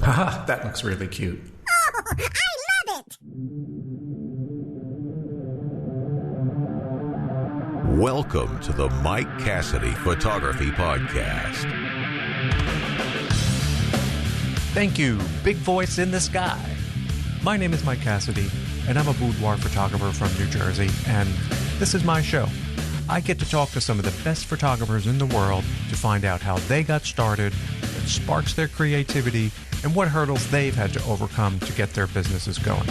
Haha, that looks really cute. Oh, I love it! Welcome to the Mike Cassidy Photography Podcast. Thank you, big voice in the sky. My name is Mike Cassidy, and I'm a boudoir photographer from New Jersey, and this is my show. I get to talk to some of the best photographers in the world to find out how they got started, what sparks their creativity, and what hurdles they've had to overcome to get their businesses going.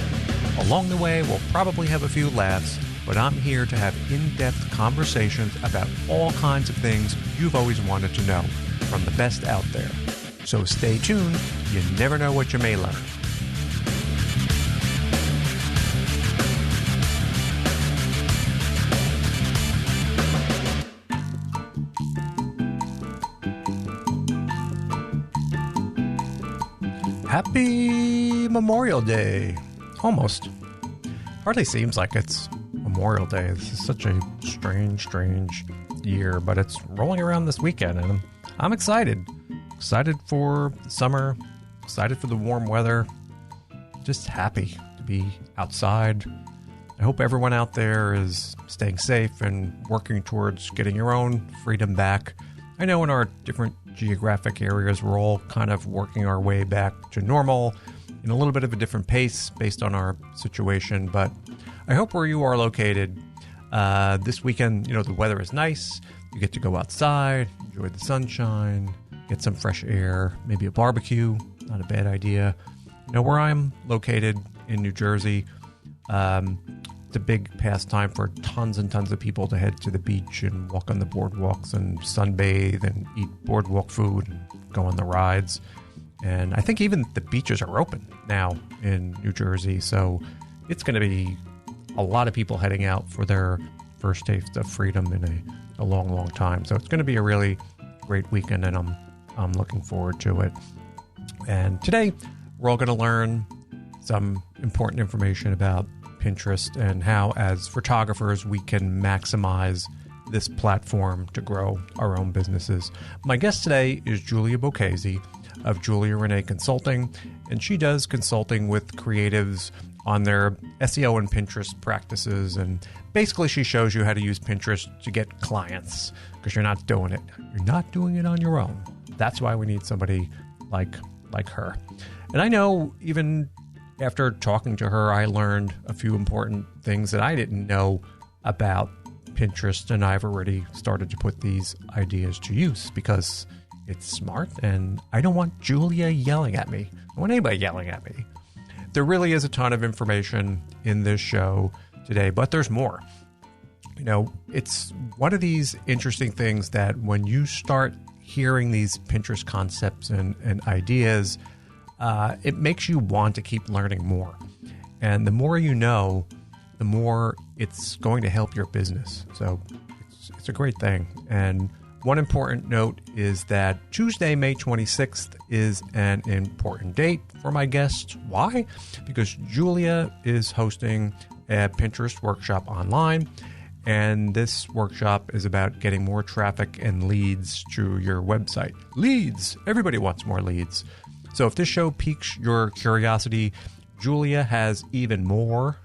Along the way, we'll probably have a few laughs, but I'm here to have in-depth conversations about all kinds of things you've always wanted to know from the best out there. So stay tuned, you never know what you may learn. Happy Memorial Day. Almost. Hardly seems like it's Memorial Day. This is such a strange year, but it's rolling around this weekend, and I'm excited. Excited for summer, excited for the warm weather, just happy to be outside. I hope everyone out there is staying safe and working towards getting your own freedom back. I know in our different geographic areas, we're all kind of working our way back to normal in a little bit of a different pace based on our situation. But I hope where you are located this weekend, the weather is nice. You get to go outside, enjoy the sunshine, get some fresh air, maybe a barbecue. Not a bad idea. Where I'm located in New Jersey, it's a big pastime for tons and tons of people to head to the beach and walk on the boardwalks and sunbathe and eat boardwalk food and go on the rides. And I think even the beaches are open now in New Jersey. So it's going to be a lot of people heading out for their first taste of freedom in a long time. So it's going to be a really great weekend, and I'm looking forward to it. And today we're all going to learn some important information about Pinterest and how, as photographers, we can maximize this platform to grow our own businesses. My guest today is Julia Bocchese of Julia Renee Consulting, and she does consulting with creatives on their SEO and Pinterest practices. And basically, she shows you how to use Pinterest to get clients, because you're not doing it. You're not doing it on your own. That's why we need somebody like her. And I know even after talking to her, I learned a few important things that I didn't know about Pinterest, and I've already started to put these ideas to use because it's smart, and I don't want Julia yelling at me. I don't want anybody yelling at me. There really is a ton of information in this show today, but there's more. It's one of these interesting things that when you start hearing these Pinterest concepts and ideas, it makes you want to keep learning more. And the more you know, the more it's going to help your business. So it's a great thing. And one important note is that Tuesday, May 26th is an important date for my guest. Why? Because Julia is hosting a Pinterest workshop online. And this workshop is about getting more traffic and leads to your website. Leads! Everybody wants more leads. So if this show piques your curiosity, Julia has even more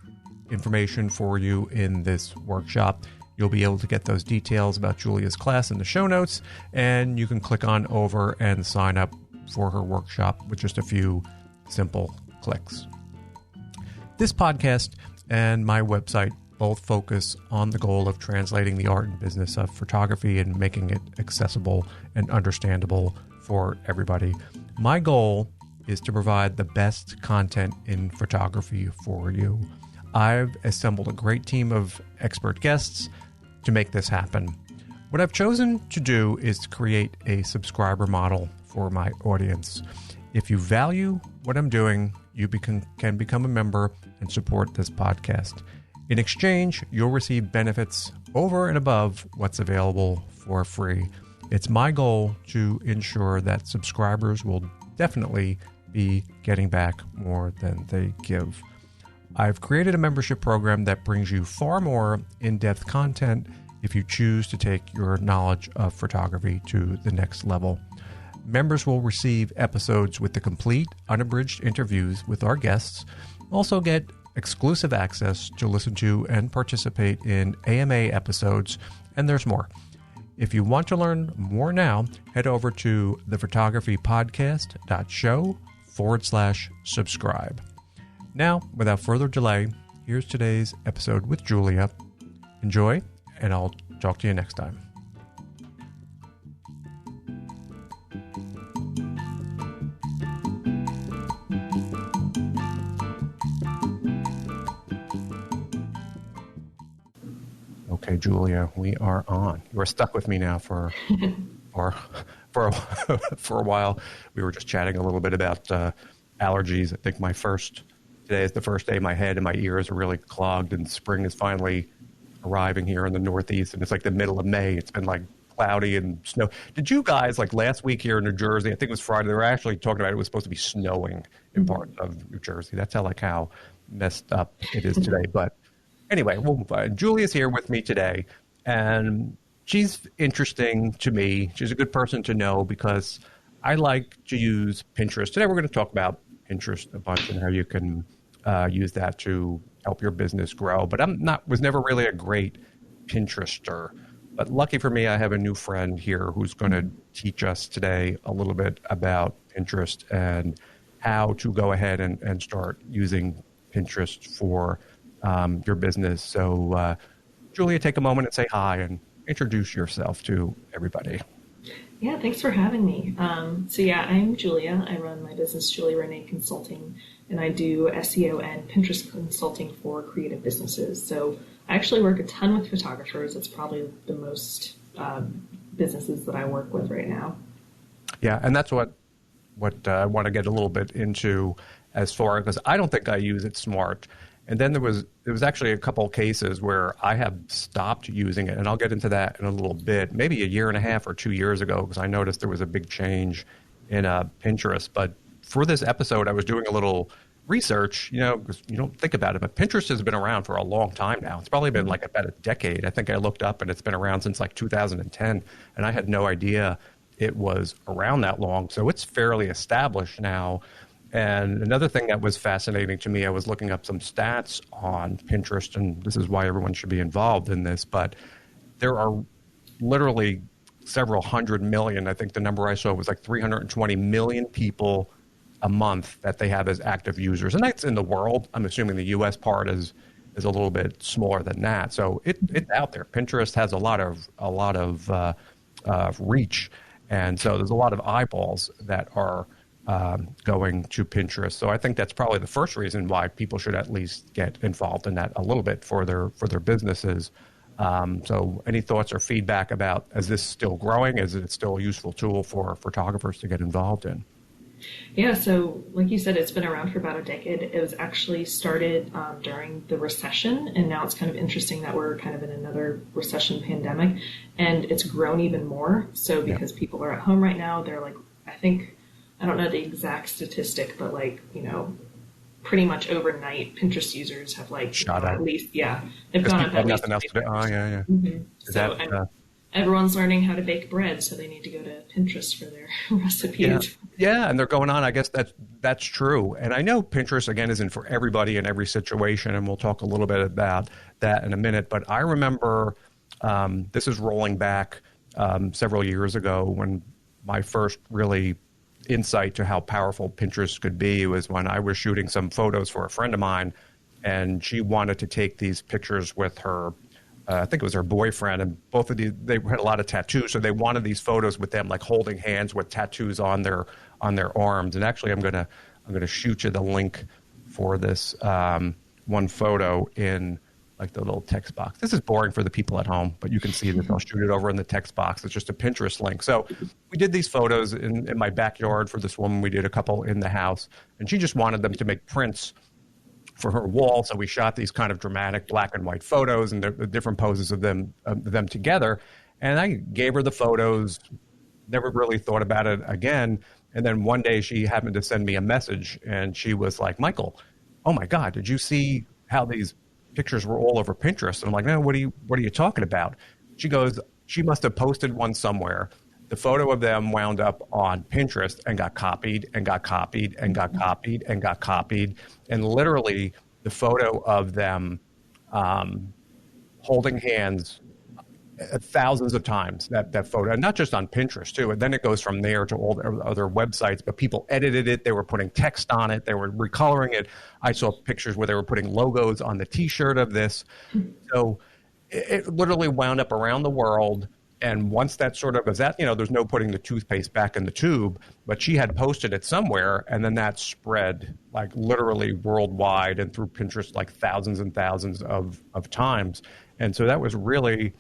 information for you in this workshop. You'll be able to get those details about Julia's class in the show notes, and you can click on over and sign up for her workshop with just a few simple clicks. This podcast and my website both focus on the goal of translating the art and business of photography and making it accessible and understandable for everybody. My goal is to provide the best content in photography for you. I've assembled a great team of expert guests to make this happen. What I've chosen to do is to create a subscriber model for my audience. If you value what I'm doing, you can become a member and support this podcast. In exchange, you'll receive benefits over and above what's available for free. It's my goal to ensure that subscribers will definitely be getting back more than they give. I've created a membership program that brings you far more in-depth content if you choose to take your knowledge of photography to the next level. members will receive episodes with the complete, unabridged interviews with our guests, also get exclusive access to listen to and participate in AMA episodes, and there's more. If you want to learn more now, head over to thephotographypodcast.show/subscribe. Now, without further delay, here's today's episode with Julia. Enjoy, and I'll talk to you next time. Okay, Julia, we are on. You are stuck with me now for a while. We were just chatting a little bit about allergies. I think today is the first day my head and my ears are really clogged, and spring is finally arriving here in the Northeast, and it's like the middle of May. It's been like cloudy and snow. Did you guys, like last week here in New Jersey, I think it was Friday, they were actually talking about it was supposed to be snowing in parts of New Jersey. That's how messed up it is today. But anyway, we'll move on. Julia's here with me today, and she's interesting to me. She's a good person to know because I like to use Pinterest. Today we're going to talk about Pinterest a bunch and how you can use that to help your business grow. But was never really a great Pinterester. But lucky for me, I have a new friend here who's going to teach us today a little bit about Pinterest and how to go ahead and start using Pinterest for your business. So, Julia, take a moment and say hi and introduce yourself to everybody. Yeah, thanks for having me. I'm Julia. I run my business, Julia Renee Consulting, and I do SEO and Pinterest consulting for creative businesses. So I actually work a ton with photographers. It's probably the most businesses that I work with right now. Yeah, and that's what I want to get a little bit into as far, because I don't think I use it smart. And then there was actually a couple of cases where I have stopped using it, and I'll get into that in a little bit, maybe a year and a half or 2 years ago, because I noticed there was a big change in Pinterest. But for this episode, I was doing a little research, because you don't think about it, but Pinterest has been around for a long time now. It's probably been like about a decade. I think I looked up, and it's been around since like 2010, and I had no idea it was around that long. So it's fairly established now. And another thing that was fascinating to me, I was looking up some stats on Pinterest, and this is why everyone should be involved in this, but there are literally several hundred million. I think the number I saw was like 320 million people a month that they have as active users. And that's in the world. I'm assuming the U.S. part is a little bit smaller than that. So it's out there. Pinterest has a lot of reach. And so there's a lot of eyeballs that are going to Pinterest. So I think that's probably the first reason why people should at least get involved in that a little bit for their businesses. So any thoughts or feedback about, is this still growing? Is it still a useful tool for photographers to get involved in? Yeah, so like you said, it's been around for about a decade. It was actually started during the recession, and now it's kind of interesting that we're kind of in another recession pandemic, and it's grown even more. So because people are at home right now, they're like, I don't know the exact statistic, but pretty much overnight, Pinterest users have shot up. At least, they've gone up at least. Nothing else to do. Oh, yeah. Mm-hmm. Everyone's learning how to bake bread, so they need to go to Pinterest for their recipes. Yeah, and they're going on. I guess that's true. And I know Pinterest, again, isn't for everybody in every situation, and we'll talk a little bit about that in a minute. But I remember this is rolling back several years ago when my first really insight to how powerful Pinterest could be was when I was shooting some photos for a friend of mine, and she wanted to take these pictures with her I think it was her boyfriend, and both of they had a lot of tattoos, so they wanted these photos with them like holding hands with tattoos on their arms. And actually, I'm gonna shoot you the link for this one photo in like the little text box. This is boring for the people at home, but you can see that I'll shoot it over in the text box. It's just a Pinterest link. So we did these photos in my backyard for this woman. We did a couple in the house, and she just wanted them to make prints for her wall. So we shot these kind of dramatic black and white photos and the different poses of them together. And I gave her the photos, never really thought about it again. And then one day she happened to send me a message, and she was like, "Michael, oh my God, did you see how these pictures were all over Pinterest?" And I'm like, "No, what are you talking about?" She goes, she must have posted one somewhere, the photo of them wound up on Pinterest and got copied and got copied and got copied and got copied. And literally the photo of them holding hands thousands of times, that photo, and not just on Pinterest too. And then it goes from there to all the other websites, but people edited it. They were putting text on it. They were recoloring it. I saw pictures where they were putting logos on the t-shirt of this. So it literally wound up around the world. And once that sort of, because that, there's no putting the toothpaste back in the tube, but she had posted it somewhere, and then that spread like literally worldwide and through Pinterest like thousands and thousands of times. And so that was really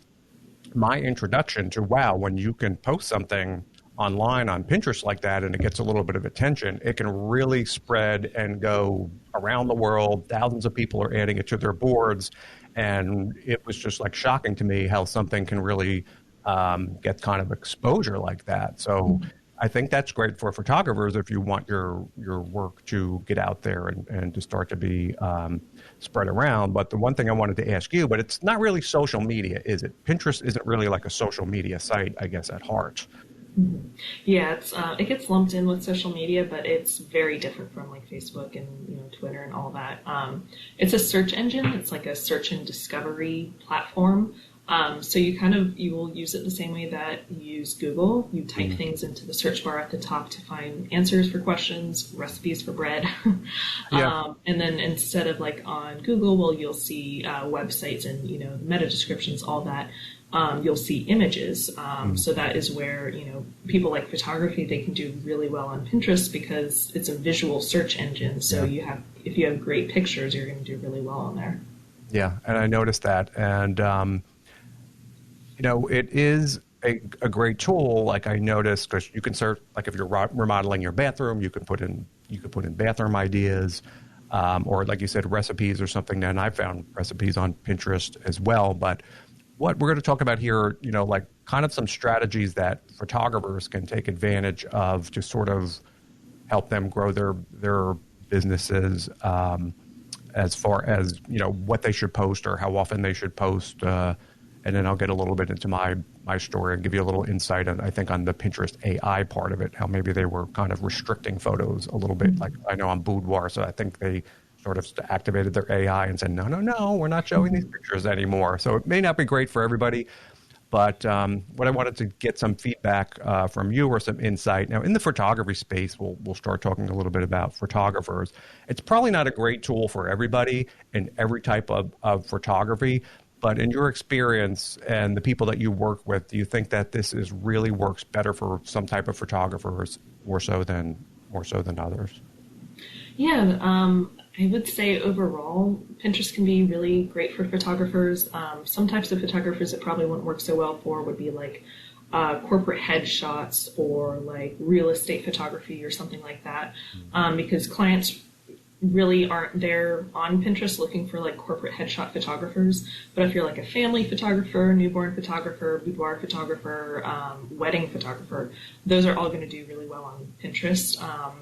my introduction to, wow, when you can post something online on Pinterest like that and it gets a little bit of attention, it can really spread and go around the world. Thousands of people are adding it to their boards. And it was just like shocking to me how something can really get kind of exposure like that. So I think that's great for photographers if you want your work to get out there and to start to be spread around. But the one thing I wanted to ask you, but it's not really social media, is it? Pinterest isn't really like a social media site, I guess, at heart. Yeah, it gets lumped in with social media, but it's very different from like Facebook and Twitter and all that. It's a search engine. It's like a search and discovery platform. So you will use it the same way that you use Google. You type things into the search bar at the top to find answers for questions, recipes for bread. Yeah. And then instead of like on Google, you'll see websites and, meta descriptions, all that. You'll see images. So that is where, people like photography, they can do really well on Pinterest because it's a visual search engine. So if you have great pictures, you're going to do really well on there. Yeah. And I noticed that. And, it is a great tool. Like I noticed, because you can search, like if you're remodeling your bathroom, you can put in bathroom ideas, or like you said, recipes or something. And I found recipes on Pinterest as well. But what we're going to talk about here, like kind of some strategies that photographers can take advantage of to sort of help them grow their businesses, as far as, what they should post or how often they should post. And then I'll get a little bit into my story and give you a little insight on, I think, on the Pinterest AI part of it, how maybe they were kind of restricting photos a little bit. Like I know on Boudoir, so I think they sort of activated their AI and said, no, we're not showing these pictures anymore. So it may not be great for everybody. But what I wanted to get some feedback from you or some insight. Now, in the photography space, we'll start talking a little bit about photographers. It's probably not a great tool for everybody in every type of photography. But in your experience and the people that you work with, do you think that this really works better for some type of photographers more so than others? Yeah, I would say overall, Pinterest can be really great for photographers. Some types of photographers it probably wouldn't work so well for would be like corporate headshots or like real estate photography or something like that, because clients really aren't there on Pinterest looking for like corporate headshot photographers. But if you're like a family photographer, newborn photographer, boudoir photographer, wedding photographer, those are all going to do really well on Pinterest.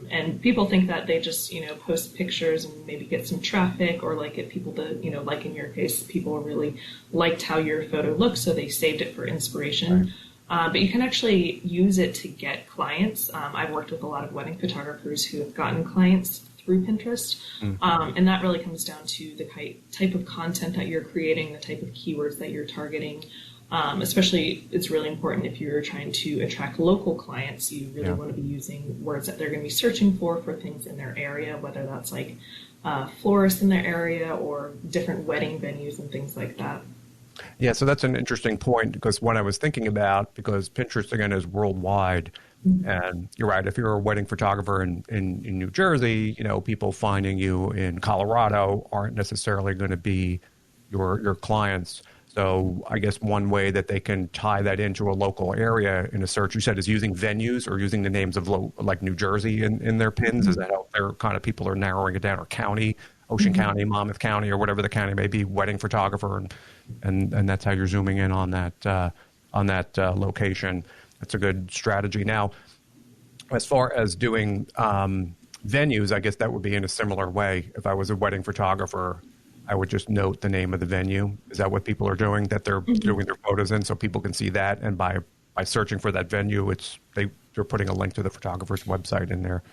And people think that they just, post pictures and maybe get some traffic or like get people to, like in your case, people really liked how your photo looked, so they saved it for inspiration. Right. But you can actually use it to get clients. I've worked with a lot of wedding photographers who have gotten clients through Pinterest. And that really comes down to the type of content that you're creating, the type of keywords that you're targeting. Especially, it's really important if you're trying to attract local clients, you really want to be using words that they're going to be searching for things in their area, whether that's like florists in their area or different wedding venues and things like that. Yeah, so that's an interesting point because what I was thinking about, because Pinterest, again, is worldwide. And you're right. If you're a wedding photographer in New Jersey, people finding you in Colorado aren't necessarily going to be your clients. So I guess one way that they can tie that into a local area in a search, you said, is using venues or using the names of like New Jersey in their pins. Is that how their kind of people are narrowing it down, or county, Ocean County, Monmouth County, or whatever the county may be, wedding photographer, and that's how you're zooming in on that location. That's a good strategy. Now, as far as doing venues, I guess that would be in a similar way. If I was a wedding photographer, I would just note the name of the venue. Is that what people are doing, that they're doing their photos in, so people can see that? And by by searching for that venue, they're putting a link to the photographer's website in there.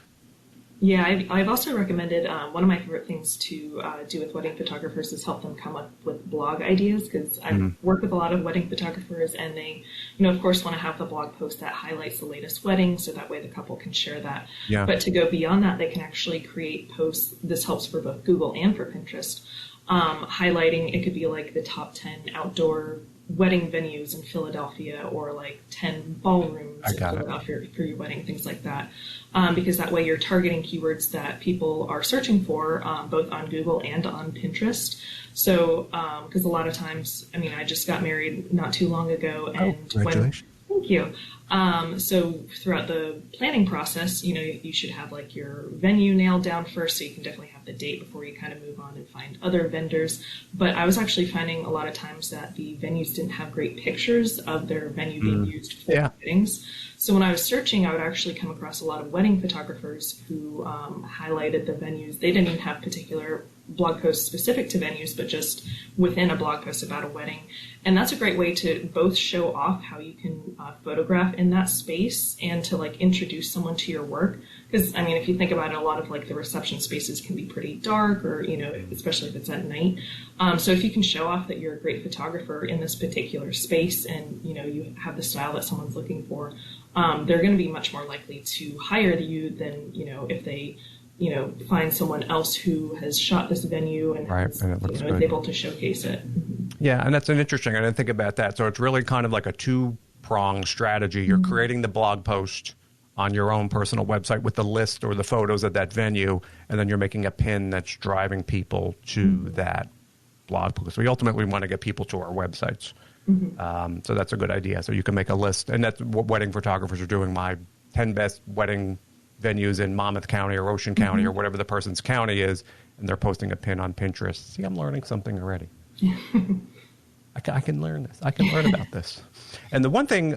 Yeah, I've also recommended one of my favorite things to do with wedding photographers is help them come up with blog ideas, because I've worked with a lot of wedding photographers, and they, of course, want to have the blog post that highlights the latest wedding, so that way the couple can share that. Yeah. But to go beyond that, they can actually create posts. This helps for both Google and for Pinterest, highlighting. It could be like the top 10 outdoor wedding venues in Philadelphia, or like 10 ballrooms in Philadelphia for your wedding, things like that. Because that way you're targeting keywords that people are searching for, both on Google and on Pinterest. So, because a lot of times, I just got married not too long ago, and congratulations. Thank you. So throughout the planning process, you should have like your venue nailed down first, so you can definitely have the date before you kind of move on and find other vendors. But I was actually finding a lot of times that the venues didn't have great pictures of their venue being used for weddings. So when I was searching, I would actually come across a lot of wedding photographers who highlighted the venues. They didn't even have particular blog posts specific to venues, but just within a blog post about a wedding. And that's a great way to both show off how you can photograph in that space, and to like introduce someone to your work. Because if you think about it, a lot of like the reception spaces can be pretty dark, or especially if it's at night. So if you can show off that you're a great photographer in this particular space, and you have the style that someone's looking for, they're going to be much more likely to hire you than if they find someone else who has shot this venue and, and it looks is able to showcase it. Yeah, and that's an interesting. I didn't think about that. So it's really kind of like a two-pronged strategy. You're creating the blog post on your own personal website with the list or the photos of that venue, and then you're making a pin that's driving people to that blog post. We ultimately want to get people to our websites. So that's a good idea. So you can make a list, and that's what wedding photographers are doing. My 10 best wedding venues in Monmouth County or Ocean County or whatever the person's county is, and they're posting a pin on Pinterest. See, I'm learning something already. I can learn this. I can learn about this. And the one thing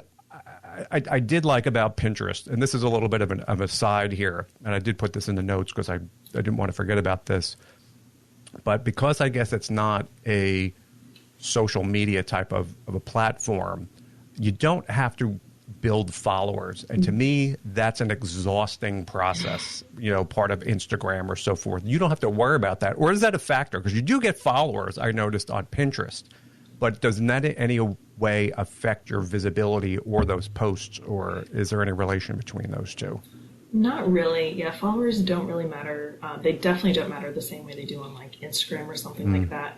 I did like about Pinterest, and this is a little bit of a side here, and I did put this in the notes because I didn't want to forget about this, but because I guess it's not a social media type of a platform, you don't have to build followers. And to me, that's an exhausting process, part of Instagram or so forth. You don't have to worry about that. Or is that a factor? Because you do get followers, I noticed, on Pinterest. But doesn't that in any way affect your visibility or those posts? Or is there any relation between those two? Not really. Yeah, followers don't really matter. They definitely don't matter the same way they do on like Instagram or something like that.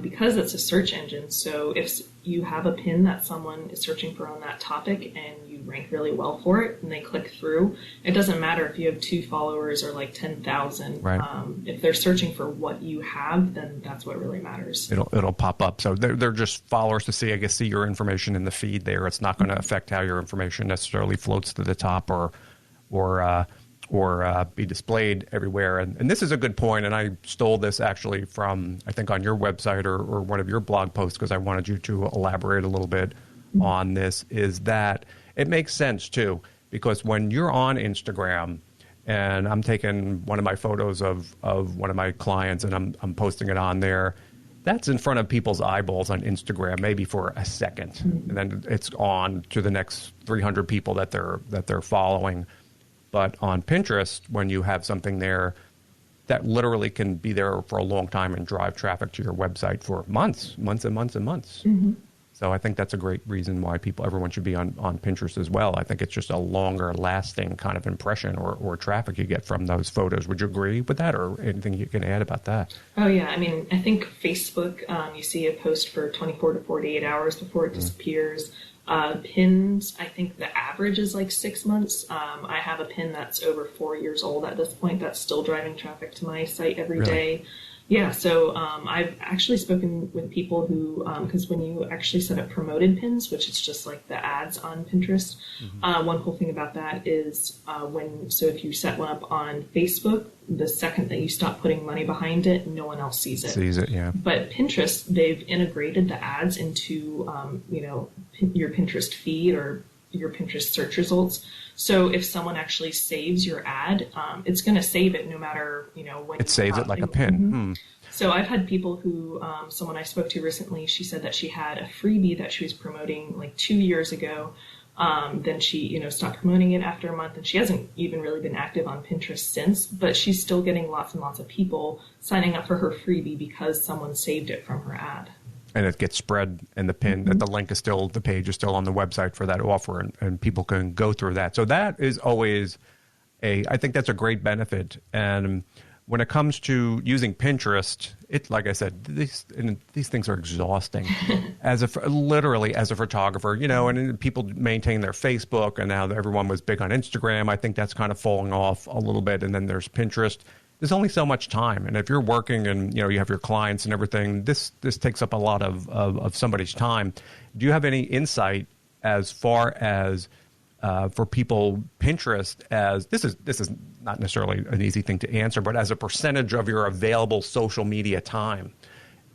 Because it's a search engine. So if you have a pin that someone is searching for on that topic and you rank really well for it and they click through, it doesn't matter if you have 2 followers or like 10,000. Right. If they're searching for what you have, then that's what really matters. It'll pop up. So they're just followers to see your information in the feed there. It's not going to affect how your information necessarily floats to the top or be displayed everywhere. And this is a good point, and I stole this actually from, I think, on your website or one of your blog posts, because I wanted you to elaborate a little bit on this, is that it makes sense, too, because when you're on Instagram, and I'm taking one of my photos of one of my clients, and I'm posting it on there, that's in front of people's eyeballs on Instagram, maybe for a second, and then it's on to the next 300 people that they're following. But on Pinterest, when you have something there, that literally can be there for a long time and drive traffic to your website for months and months and months. So I think that's a great reason why everyone should be on Pinterest as well. I think it's just a longer lasting kind of impression or traffic you get from those photos. Would you agree with that, or anything you can add about that? Oh, yeah. I think Facebook, you see a post for 24 to 48 hours before it disappears. Pins, I think the average is like 6 months. I have a pin that's over 4 years old at this point that's still driving traffic to my site every day. Yeah, so I've actually spoken with people who, because when you actually set up promoted pins, which is just like the ads on Pinterest, one cool thing about that is if you set one up on Facebook, the second that you stop putting money behind it, no one else sees it. Yeah. But Pinterest, they've integrated the ads into, your Pinterest feed or your Pinterest search results. So if someone actually saves your ad, it's going to save it no matter, when it saves it like a pin. So I've had people who, someone I spoke to recently, she said that she had a freebie that she was promoting like 2 years ago. Then she, stopped promoting it after a month, and she hasn't even really been active on Pinterest since, but she's still getting lots and lots of people signing up for her freebie because someone saved it from her ad. And it gets spread in the pin, that the link is still, the page is still on the website for that offer, and people can go through that. So that is always I think that's a great benefit. And when it comes to using Pinterest, like I said, these things are exhausting. Literally as a photographer, and people maintain their Facebook, and now everyone was big on Instagram. I think that's kind of falling off a little bit. And then there's Pinterest. There's only so much time. And if you're working and, you have your clients and everything, this takes up a lot of somebody's time. Do you have any insight as far as for people, Pinterest, as this is not necessarily an easy thing to answer, but as a percentage of your available social media time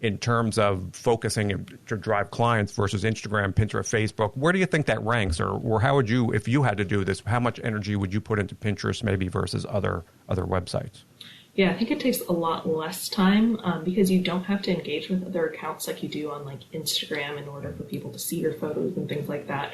in terms of focusing to drive clients versus Instagram, Pinterest, Facebook, where do you think that ranks? Or how would you, if you had to do this, how much energy would you put into Pinterest maybe versus other websites? Yeah, I think it takes a lot less time because you don't have to engage with other accounts like you do on like Instagram in order for people to see your photos and things like that.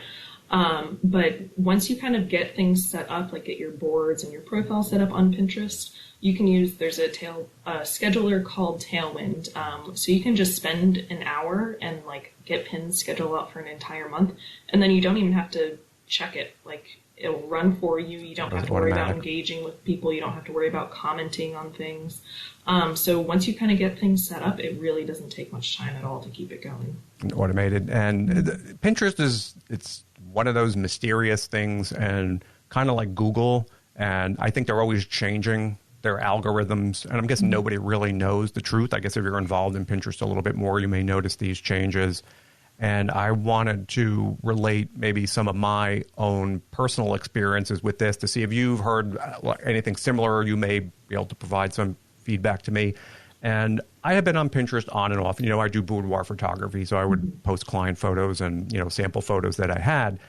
But once you kind of get things set up, like get your boards and your profile set up on Pinterest, you can there's a scheduler called Tailwind. So you can just spend an hour and like get pins scheduled out for an entire month. And then you don't even have to check it. Like it'll run for you. You don't have to worry about engaging with people. You don't have to worry about commenting on things. So once you kind of get things set up, it really doesn't take much time at all to keep it going. Automated. And Pinterest it's one of those mysterious things, and kind of like Google. And I think they're always changing their algorithms. And I'm guessing nobody really knows the truth. I guess if you're involved in Pinterest a little bit more, you may notice these changes. And I wanted to relate maybe some of my own personal experiences with this to see if you've heard anything similar. You may be able to provide some feedback to me. And I have been on Pinterest on and off. I do boudoir photography, so I would post client photos and, sample photos that I had.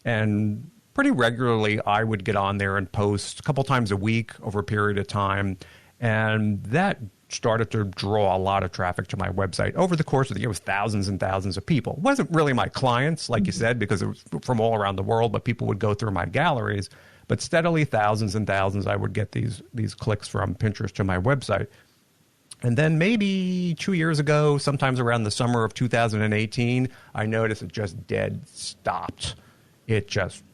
And pretty regularly, I would get on there and post a couple times a week over a period of time. And that started to draw a lot of traffic to my website. Over the course of the year, it was thousands and thousands of people. It wasn't really my clients, like you said, because it was from all around the world, but people would go through my galleries. But steadily, thousands and thousands, I would get these clicks from Pinterest to my website. And then maybe 2 years ago, sometimes around the summer of 2018, I noticed it just dead stopped. It just,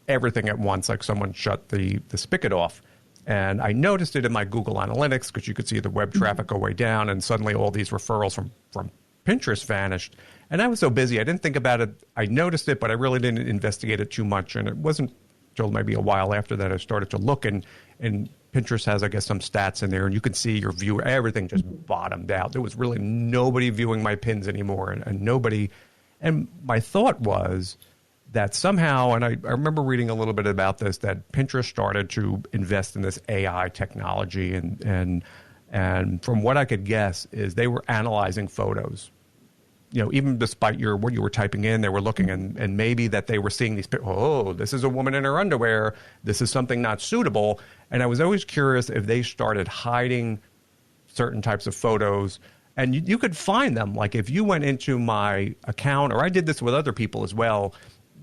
everything at once, like someone shut the spigot off. And I noticed it in my Google Analytics because you could see the web traffic go way down, and suddenly all these referrals from Pinterest vanished. And I was so busy, I didn't think about it. I noticed it, but I really didn't investigate it too much. And it wasn't until maybe a while after that I started to look, and Pinterest has, I guess, some stats in there, and you can see your view. Everything just bottomed out. There was really nobody viewing my pins anymore, and nobody. And my thought was that somehow, and I remember reading a little bit about this, that Pinterest started to invest in this AI technology, and from what I could guess is they were analyzing photos. Even despite what you were typing in, they were looking, and maybe that they were seeing these, this is a woman in her underwear. This is something not suitable. And I was always curious if they started hiding certain types of photos. And you could find them. Like if you went into my account, or I did this with other people as well,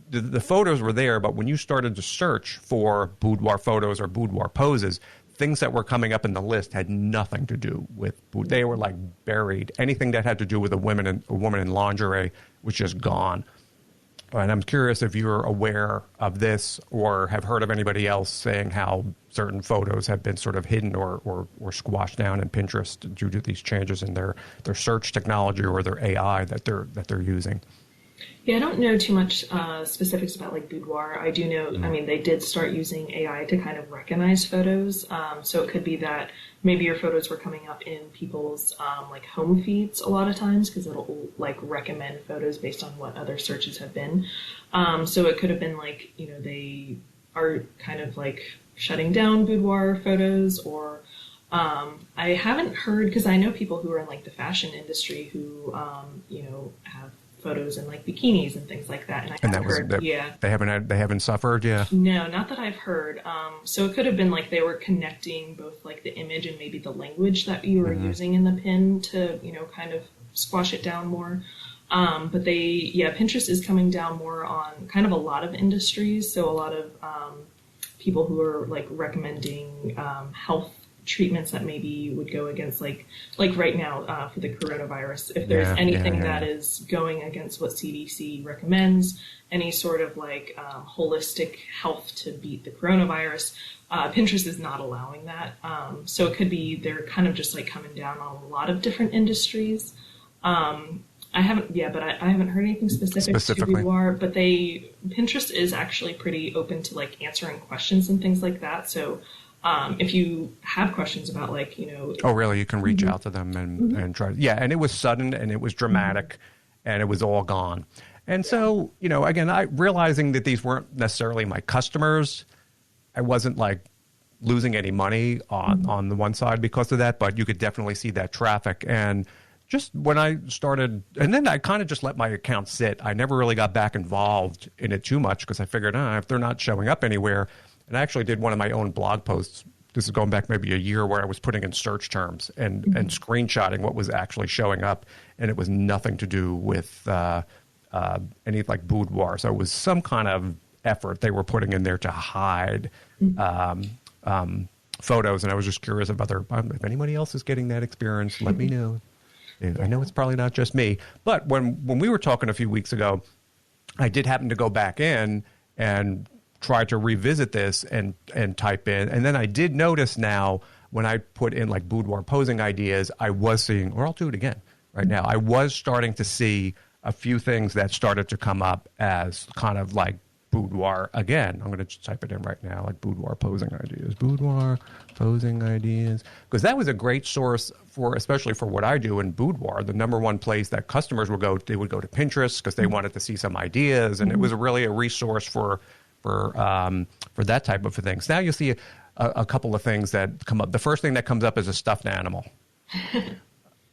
the photos were there, but when you started to search for boudoir photos or boudoir poses, things that were coming up in the list had nothing to do with boudoir. They were like buried. Anything that had to do with a woman in lingerie was just gone. And I'm curious if you're aware of this or have heard of anybody else saying how certain photos have been sort of hidden or squashed down in Pinterest due to these changes in their search technology or their AI that they're using. Yeah, I don't know too much specifics about like boudoir. I do know, I mean, they did start using AI to kind of recognize photos. So it could be that maybe your photos were coming up in people's like home feeds a lot of times because it'll like recommend photos based on what other searches have been. So it could have been like, they are kind of like shutting down boudoir photos, or I haven't heard, because I know people who are in like the fashion industry who, have photos in like bikinis and things like that, and I haven't heard. Yeah, they haven't suffered. Yeah, no, not that I've heard. So it could have been like they were connecting both like the image and maybe the language that you were using in the pin to kind of squash it down more. Pinterest is coming down more on kind of a lot of industries. So a lot of people who are like recommending health treatments that maybe would go against like right now for the coronavirus. If there's anything that is going against what CDC recommends, any sort of like holistic health to beat the coronavirus, Pinterest is not allowing that. So it could be they're kind of just like coming down on a lot of different industries. I haven't heard anything specific to boudoir, but Pinterest is actually pretty open to like answering questions and things like that. So if you have questions about like, oh really, you can reach out to them and try. Yeah, and it was sudden and it was dramatic, and it was all gone. And so again, I realizing that these weren't necessarily my customers, I wasn't like losing any money on the one side because of that, but you could definitely see that traffic. And just when I started, and then I kind of just let my account sit. I never really got back involved in it too much because I figured, if they're not showing up anywhere. And I actually did one of my own blog posts. This is going back maybe a year, where I was putting in search terms and screenshotting what was actually showing up. And it was nothing to do with any like boudoir. So it was some kind of effort they were putting in there to hide photos. And I was just curious if anybody else is getting that experience, let me know. I know it's probably not just me. But when we were talking a few weeks ago, I did happen to go back in and try to revisit this and type in. And then I did notice now when I put in like boudoir posing ideas, I was seeing, or I'll do it again right now, I was starting to see a few things that started to come up as kind of like boudoir again. I'm going to just type it in right now, like boudoir posing ideas, boudoir posing ideas. Because that was a great source for, especially for what I do in boudoir, the number one place that customers would go, they would go to Pinterest because they wanted to see some ideas. And it was really a resource for that type of things. Now you'll see a couple of things that come up. The first thing that comes up is a stuffed animal.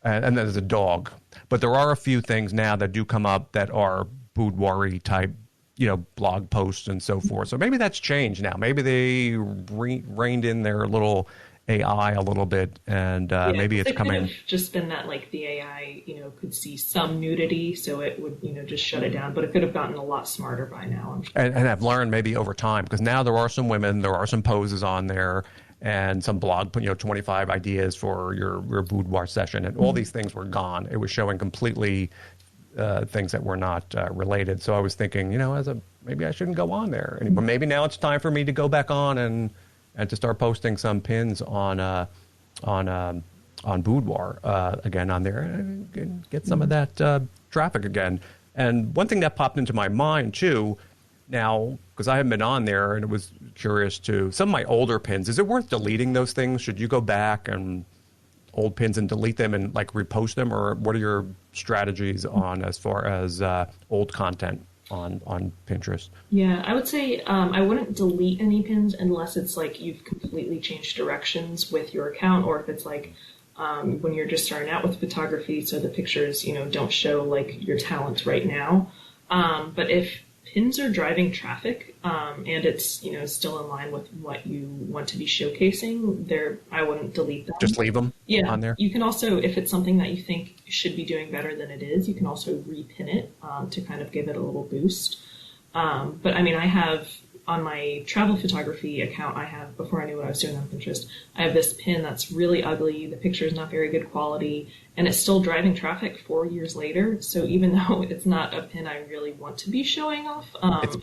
And then there's a dog. But there are a few things now that do come up that are boudoir-y type, blog posts and so forth. So maybe that's changed now. Maybe they reined in their little AI a little bit, and maybe it's coming. Could have just been that like the AI, could see some nudity, so it would, just shut it down. But it could have gotten a lot smarter by now. I'm sure. And I've learned maybe over time, because now there are some women, there are some poses on there, and some blog, 25 ideas for your boudoir session, and all these things were gone. It was showing completely things that were not related. So I was thinking, maybe I shouldn't go on there anymore. Maybe now it's time for me to go back on and to start posting some pins on boudoir again on there and get some of that traffic again. And one thing that popped into my mind too, now, because I haven't been on there, and it was curious to some of my older pins. Is it worth deleting those things? Should you go back and old pins and delete them and like repost them, or what are your strategies on as far as old content on Pinterest? Yeah, I would say I wouldn't delete any pins unless it's like you've completely changed directions with your account, or if it's like when you're just starting out with photography, so the pictures don't show like your talent right now. But if pins are driving traffic and it's still in line with what you want to be showcasing, I wouldn't delete them. Just leave them on there. You can also, if it's something that you think should be doing better than it is, you can also repin it to kind of give it a little boost. But I mean, I have on my travel photography account, before I knew what I was doing on Pinterest, I have this pin that's really ugly. The picture is not very good quality, and it's still driving traffic 4 years later. So even though it's not a pin I really want to be showing off, it's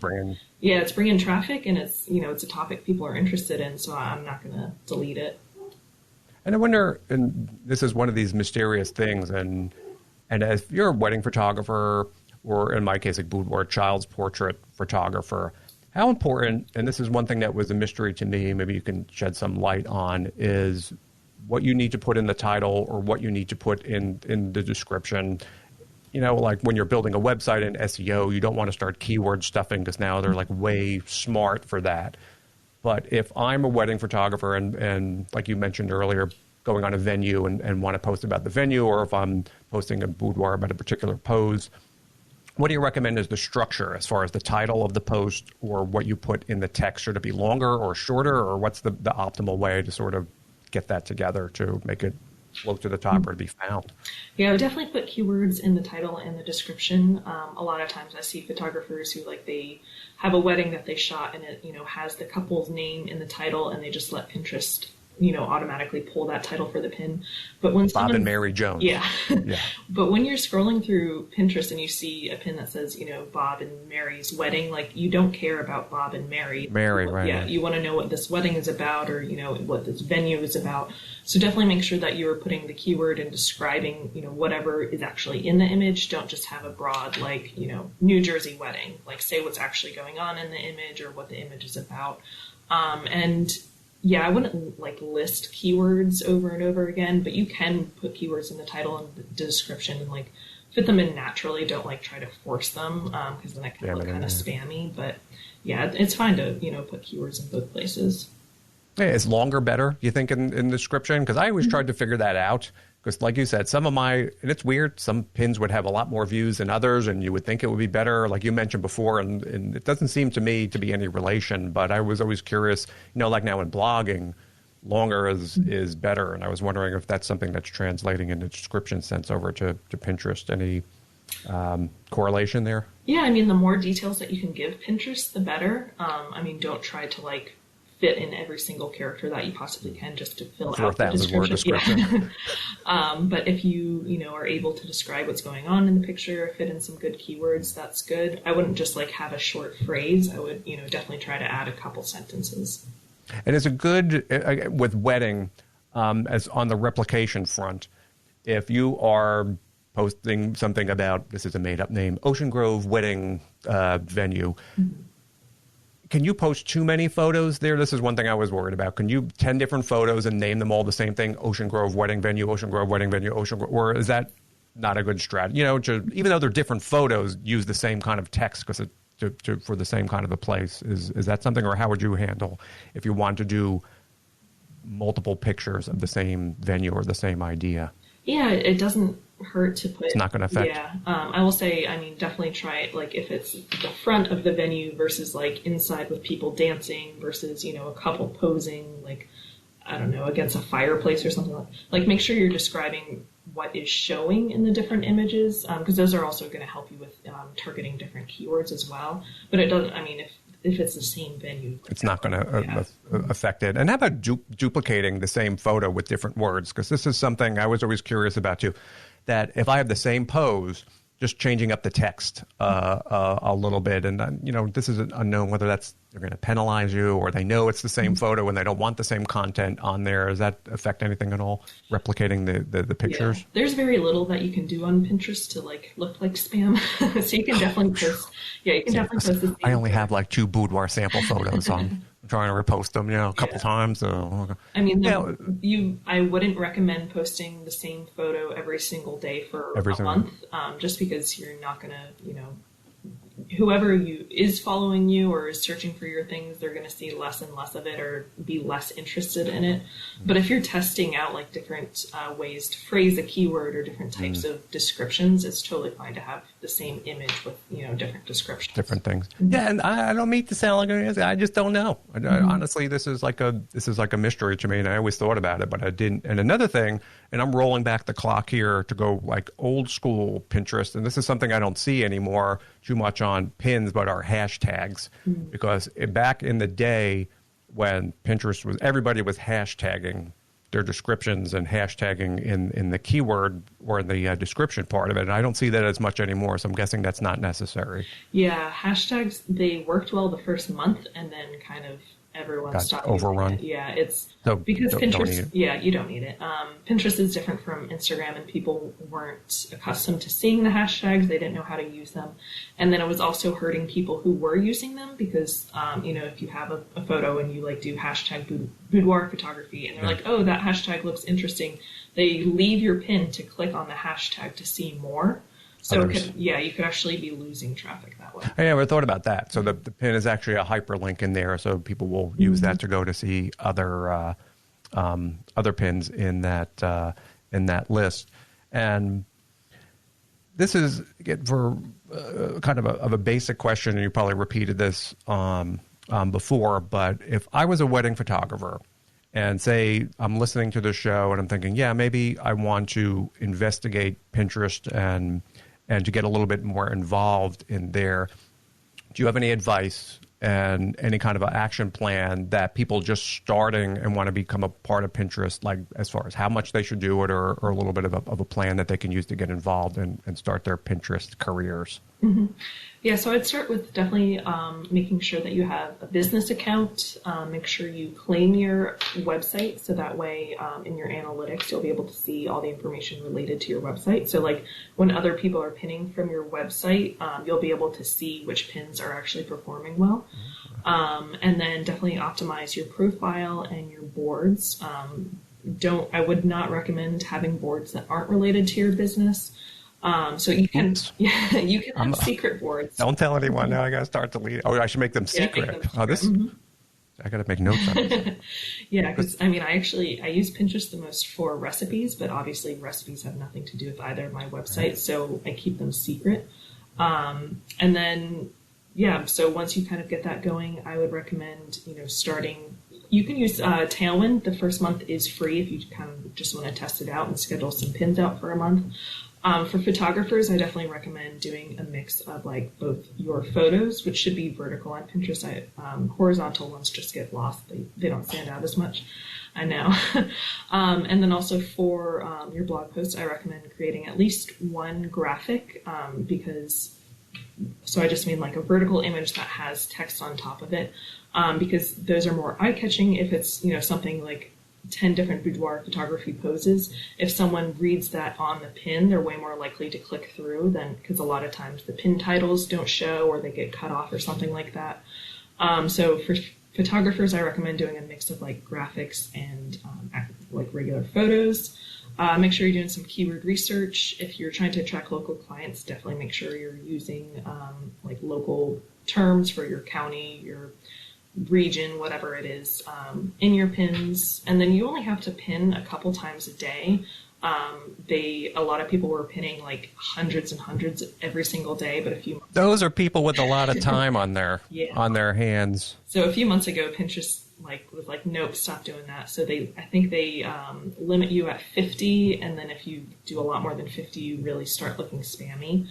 bringing traffic, and it's a topic people are interested in. So I'm not going to delete it. And I wonder, and this is one of these mysterious things, and if you're a wedding photographer, or in my case, like boudoir child's portrait photographer, how important, and this is one thing that was a mystery to me, maybe you can shed some light on, is what you need to put in the title or what you need to put in the description. Like when you're building a website in SEO, you don't want to start keyword stuffing because now they're like way smart for that. But if I'm a wedding photographer and like you mentioned earlier, going on a venue and want to post about the venue, or if I'm posting a boudoir about a particular pose, what do you recommend as the structure as far as the title of the post or what you put in the text? Should it be longer or shorter, or what's the optimal way to sort of get that together to make it float to the top or to be found. Yeah, I would definitely put keywords in the title and the description. A lot of times I see photographers who they have a wedding that they shot and it, has the couple's name in the title and they just let Pinterest, automatically pull that title for the pin. But when Bob and Mary Jones. Yeah. Yeah. But when you're scrolling through Pinterest and you see a pin that says, Bob and Mary's wedding, you don't care about Bob and Mary. Mary, right. Yeah, right. you want to know what this wedding is about or, what this venue is about. So definitely make sure that you're putting the keyword and describing, whatever is actually in the image. Don't just have a broad, New Jersey wedding. Say what's actually going on in the image or what the image is about. And yeah, I wouldn't list keywords over and over again, but you can put keywords in the title and the description and fit them in naturally. Don't try to force them because then it can look kind of spammy. But yeah, it's fine to put keywords in both places. Yeah, is longer better, you think, in description? Because I always tried to figure that out. Because like you said, and it's weird, some pins would have a lot more views than others, and you would think it would be better, like you mentioned before, and it doesn't seem to me to be any relation. But I was always curious, like now in blogging, longer is better. And I was wondering if that's something that's translating in the description sense over to Pinterest. Any correlation there? Yeah, the more details that you can give Pinterest, the better. Don't try to fit in every single character that you possibly can just to fill out the description. Yeah. But if you are able to describe what's going on in the picture, fit in some good keywords, that's good. I wouldn't just have a short phrase. I would definitely try to add a couple sentences. And is it good with wedding as on the replication front? If you are posting something about, this is a made up name, Ocean Grove wedding venue. Mm-hmm. Can you post too many photos there? This is one thing I was worried about. Can you 10 different photos and name them all the same thing? Ocean Grove wedding venue, Ocean Grove wedding venue, Ocean Grove, or is that not a good strategy? Even though they're different photos, use the same kind of text because for the same kind of a place. Is that something, or how would you handle if you want to do multiple pictures of the same venue or the same idea? Yeah, it doesn't hurt to put. It's not going to affect. Yeah, I will say, definitely try it. If it's the front of the venue versus inside with people dancing versus a couple posing, I don't know, against a fireplace or something make sure you're describing what is showing in the different images because those are also going to help you with targeting different keywords as well. But it doesn't. If it's the same venue, it's not going to affect it. And how about duplicating the same photo with different words? Because this is something I was always curious about too. That if I have the same pose, just changing up the text a little bit, and this is unknown whether they're going to penalize you or they know it's the same photo and they don't want the same content on there. Does that affect anything at all? Replicating the pictures? Yeah. There's very little that you can do on Pinterest to look like spam, so you can definitely post. Yeah, you can definitely post the same. I only have 2 boudoir sample photos on. I'm trying to repost them, a couple times. So. I wouldn't recommend posting the same photo every single day for a month, just because you're not going to, whoever is following you or is searching for your things, they're going to see less and less of it or be less interested in it. But if you're testing out different ways to phrase a keyword or different types of descriptions, it's totally fine to have the same image with different descriptions, different things. Mm-hmm. Yeah, and I don't mean to sound I just don't know. Honestly, this is like a mystery to me, and I always thought about it, but I didn't. And another thing, and I'm rolling back the clock here to go old school Pinterest, and this is something I don't see anymore too much on pins, but are hashtags. Mm-hmm. Because back in the day when Pinterest everybody was hashtagging their descriptions and hashtagging in the keyword or the description part of it. And I don't see that as much anymore, so I'm guessing that's not necessary. Yeah, hashtags, they worked well the first month and then kind of everyone stopped overrun. Using it. Yeah, it's because Pinterest. Yeah, you don't need it. Pinterest is different from Instagram, and people weren't accustomed to seeing the hashtags. They didn't know how to use them, and then it was also hurting people who were using them because if you have a photo and you do hashtag boudoir photography, and they're oh, that hashtag looks interesting, they leave your pin to click on the hashtag to see more. So you could actually be losing traffic that way. I never thought about that. So the pin is actually a hyperlink in there, so people will use that to go to see other pins in that list. And this is for kind of a basic question, and you probably repeated this before. But if I was a wedding photographer and say I'm listening to the show and I'm thinking, yeah, maybe I want to investigate Pinterest and to get a little bit more involved in there. Do you have any advice and any kind of an action plan that people just starting and want to become a part of Pinterest, like as far as how much they should do it, or a little bit of a plan that they can use to get involved and start their Pinterest careers? Mm-hmm. Yeah, so I'd start with definitely making sure that you have a business account. Make sure you claim your website, so that way in your analytics you'll be able to see all the information related to your website. So like when other people are pinning from your website, you'll be able to see which pins are actually performing well. And then definitely optimize your profile and your boards. I would not recommend having boards that aren't related to your business. So you can, you can have secret boards. Don't tell anyone now. I got to start deleting. Oh, I should make them secret. Make them secret. Mm-hmm. I got to make notes on this. Yeah, because I use Pinterest the most for recipes, but obviously recipes have nothing to do with either of my websites, so I keep them secret. And then, so once you kind of get that going, I would recommend, starting. You can use Tailwind. The first month is free if you kind of just want to test it out and schedule some pins out for a month. For photographers, I definitely recommend doing a mix of like both your photos, which should be vertical on Pinterest. Horizontal ones just get lost. They don't stand out as much. I know. And then also for your blog posts, I recommend creating at least one graphic so I just mean like a vertical image that has text on top of it, because those are more eye-catching. If it's, something like 10 different boudoir photography poses, if someone reads that on the pin, they're way more likely to click through because a lot of times the pin titles don't show or they get cut off or something like that. So for photographers, I recommend doing a mix of like graphics and like regular photos. Make sure you're doing some keyword research. If you're trying to attract local clients, definitely make sure you're using like local terms for your county, your region, whatever it is, in your pins. And then you only have to pin a couple times a day. A lot of people were pinning like hundreds and hundreds every single day, but those are people with a lot of time on their on their hands. So a few months ago, Pinterest was like, nope, stop doing that. So I think they limit you at 50, and then if you do a lot more than 50, you really start looking spammy.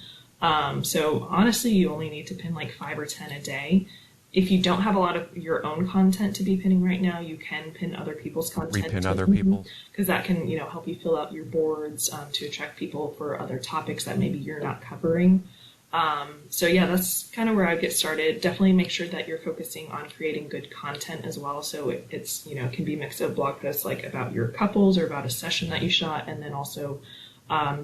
So honestly, you only need to pin like 5 or 10 a day. If you don't have a lot of your own content to be pinning right now, you can pin other people's content. Repin other people. Because that can, help you fill out your boards to attract people for other topics that maybe you're not covering. That's kind of where I get started. Definitely make sure that you're focusing on creating good content as well. So it's, it can be a mix of blog posts like about your couples or about a session that you shot, and then also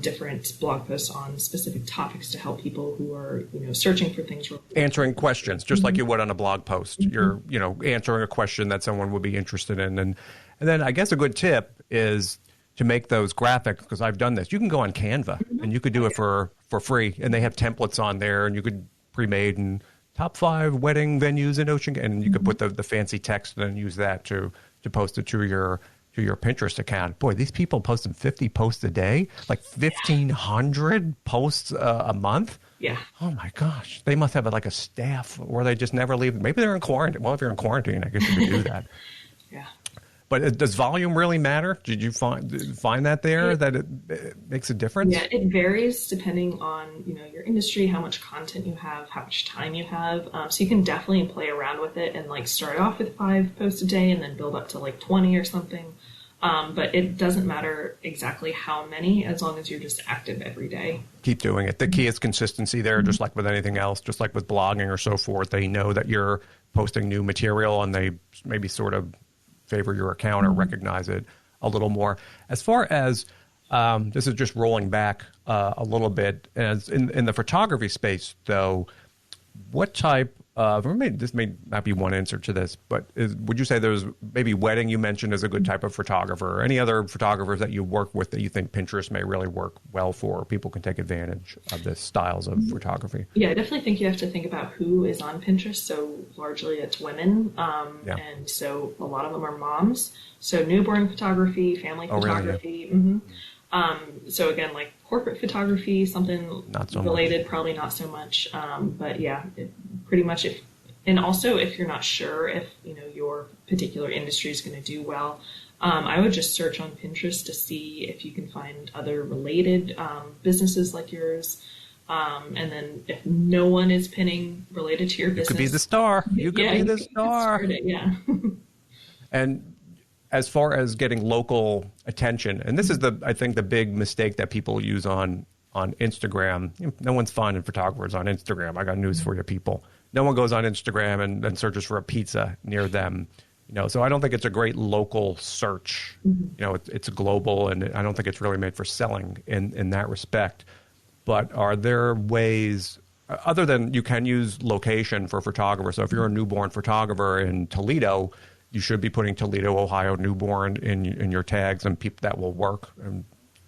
different blog posts on specific topics to help people who are, searching for things. Answering questions, just like you would on a blog post. You're, answering a question that someone would be interested in. And then I guess a good tip is to make those graphics, because I've done this. You can go on Canva and you could do it for free. And they have templates on there, and you could pre-made and top 5 wedding venues in Ocean. And you could put the fancy text and then use that to post it to your Pinterest account. Boy, these people posting 50 posts a day, like 1,500 posts a month. Yeah. Oh my gosh. They must have like a staff where they just never leave. Maybe they're in quarantine. Well, if you're in quarantine, I guess you could do that. Yeah. But does volume really matter? Did you find that there, that it makes a difference? Yeah, it varies depending on, your industry, how much content you have, how much time you have. So you can definitely play around with it and like start off with 5 posts a day and then build up to like 20 or something. But it doesn't matter exactly how many, as long as you're just active every day. Keep doing it. The key is consistency there, just like with anything else, just like with blogging or so forth. They know that you're posting new material, and they maybe sort of favor your account or recognize it a little more. As far as this is just rolling back a little bit, as in the photography space, though, what type of, or maybe this may not be one answer to this, but would you say there's maybe wedding you mentioned is a good type of photographer, or any other photographers that you work with that you think Pinterest may really work well for, people can take advantage of the styles of photography? Yeah, I definitely think you have to think about who is on Pinterest. So largely it's women. And so a lot of them are moms. So newborn photography, family photography. Really? Mm-hmm. So again, like corporate photography, something not so related, much. Probably not so much. But yeah, pretty much And also, if you're not sure if, your particular industry is going to do well, I would just search on Pinterest to see if you can find other related businesses like yours. And then if no one is pinning related to your business, you could be the star. You could be the star. Yeah. And as far as getting local attention, and this is I think the big mistake that people use on Instagram. No one's finding photographers on Instagram. I got news for you, people. No one goes on Instagram and searches for a pizza near them. So I don't think it's a great local search. It's global, and I don't think it's really made for selling in that respect. But are there ways, other than you can use location for photographers? So if you're a newborn photographer in Toledo, you should be putting Toledo, Ohio newborn in your tags, and that will work and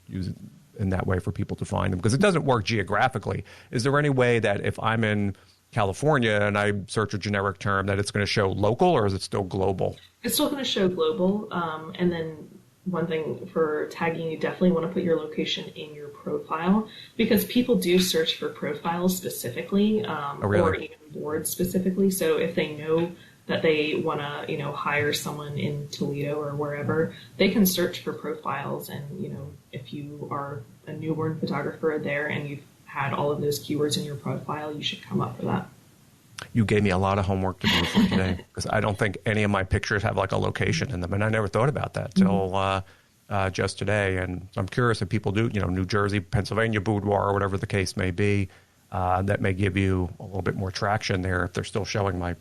use it in that way for people to find them, because it doesn't work geographically. Is there any way that if I'm in California and I search a generic term that it's going to show local, or is it still global? It's still going to show global. And then one thing for tagging, you definitely want to put your location in your profile, because people do search for profiles specifically, or even boards specifically. So if they know that they want to, hire someone in Toledo or wherever, they can search for profiles. And, if you are a newborn photographer there and you've had all of those keywords in your profile, you should come up for that. You gave me a lot of homework to do for today, because I don't think any of my pictures have like a location in them, and I never thought about that till just today. And I'm curious if people do, New Jersey, Pennsylvania boudoir, or whatever the case may be, that may give you a little bit more traction there if they're still showing my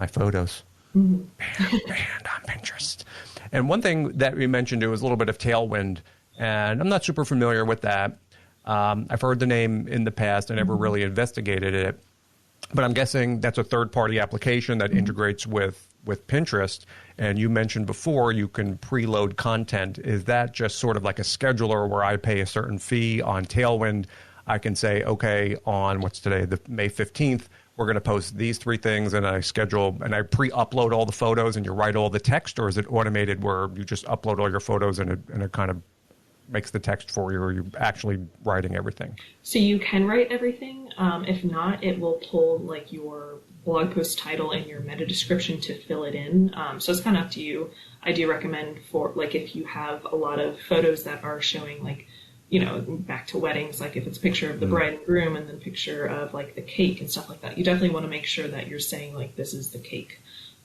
photos. Banned on Pinterest. And one thing that we mentioned was a little bit of Tailwind, and I'm not super familiar with that. I've heard the name in the past. I never really investigated it. But I'm guessing that's a third-party application that integrates with Pinterest. And you mentioned before you can preload content. Is that just sort of like a scheduler where I pay a certain fee on Tailwind? I can say, okay, on what's today, the May 15th, we're going to post these 3 things, and I schedule and I pre-upload all the photos and you write all the text, or is it automated where you just upload all your photos and it kind of makes the text for you, or you're actually writing everything? So you can write everything. If not, it will pull like your blog post title and your meta description to fill it in. So it's kind of up to you. I do recommend for like if you have a lot of photos that are showing like, back to weddings, like if it's a picture of the bride and groom and then a picture of like the cake and stuff like that, you definitely want to make sure that you're saying like this is the cake,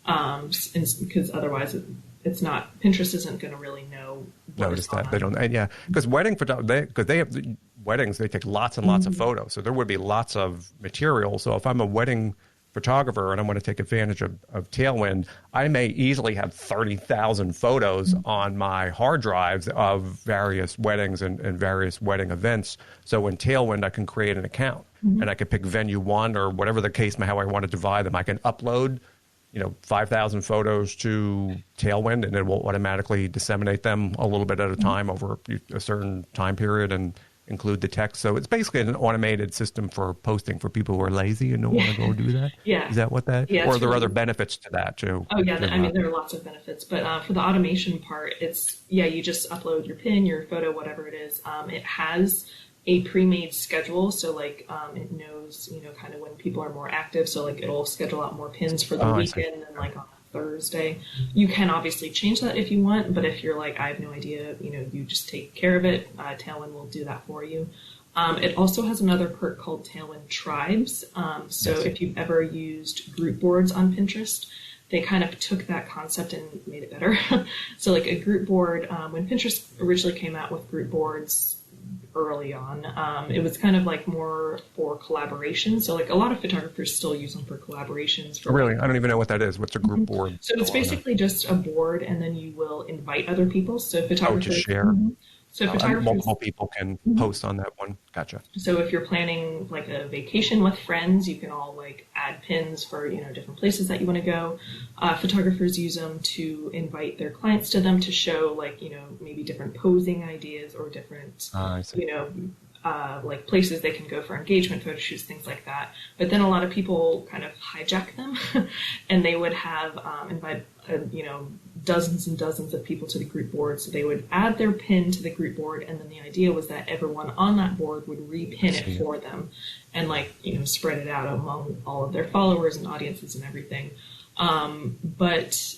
because otherwise it's not, Pinterest isn't going to really know. Notice that they don't, and yeah, because because they have weddings, they take lots and lots of photos, so there would be lots of material. So if I'm a wedding photographer and I want to take advantage of Tailwind, I may easily have 30,000 photos on my hard drives of various weddings and various wedding events. So in Tailwind, I can create an account and I can pick venue 1 or whatever the case, how I want to divide them. I can upload 5,000 photos to Tailwind, and it will automatically disseminate them a little bit at a time over a certain time period and include the text. So it's basically an automated system for posting for people who are lazy and don't want to go do that. Yeah. Is that what that? Yeah, or are there other benefits to that too? Oh yeah, there are lots of benefits. But for the automation part, you just upload your pin, your photo, whatever it is. It has a pre-made schedule, so like it knows kind of when people are more active, so like it'll schedule out more pins for the weekend and like on Thursday. You can obviously change that if you want, but if you're like, I have no idea, you just take care of it. Tailwind will do that for you. It also has another perk called Tailwind Tribes. So if you've ever used group boards on Pinterest, they kind of took that concept and made it better. So like a group board, when Pinterest originally came out with group boards early on, it was kind of like more for collaboration. So like a lot of photographers still use them for collaborations. Really? I don't even know what that is. What's a group board? So it's basically just a board, and then you will invite other people. So photographers. To share. So photographers, multiple people can post on that one. Gotcha. So if you're planning like a vacation with friends, you can all like add pins for different places that you want to go. Photographers use them to invite their clients to them to show like maybe different posing ideas or different like places they can go for engagement photo shoots, things like that. But then a lot of people kind of hijack them, and they would have invite dozens and dozens of people to the group board. So they would add their pin to the group board, and then the idea was that everyone on that board would repin it for them and spread it out among all of their followers and audiences and everything. But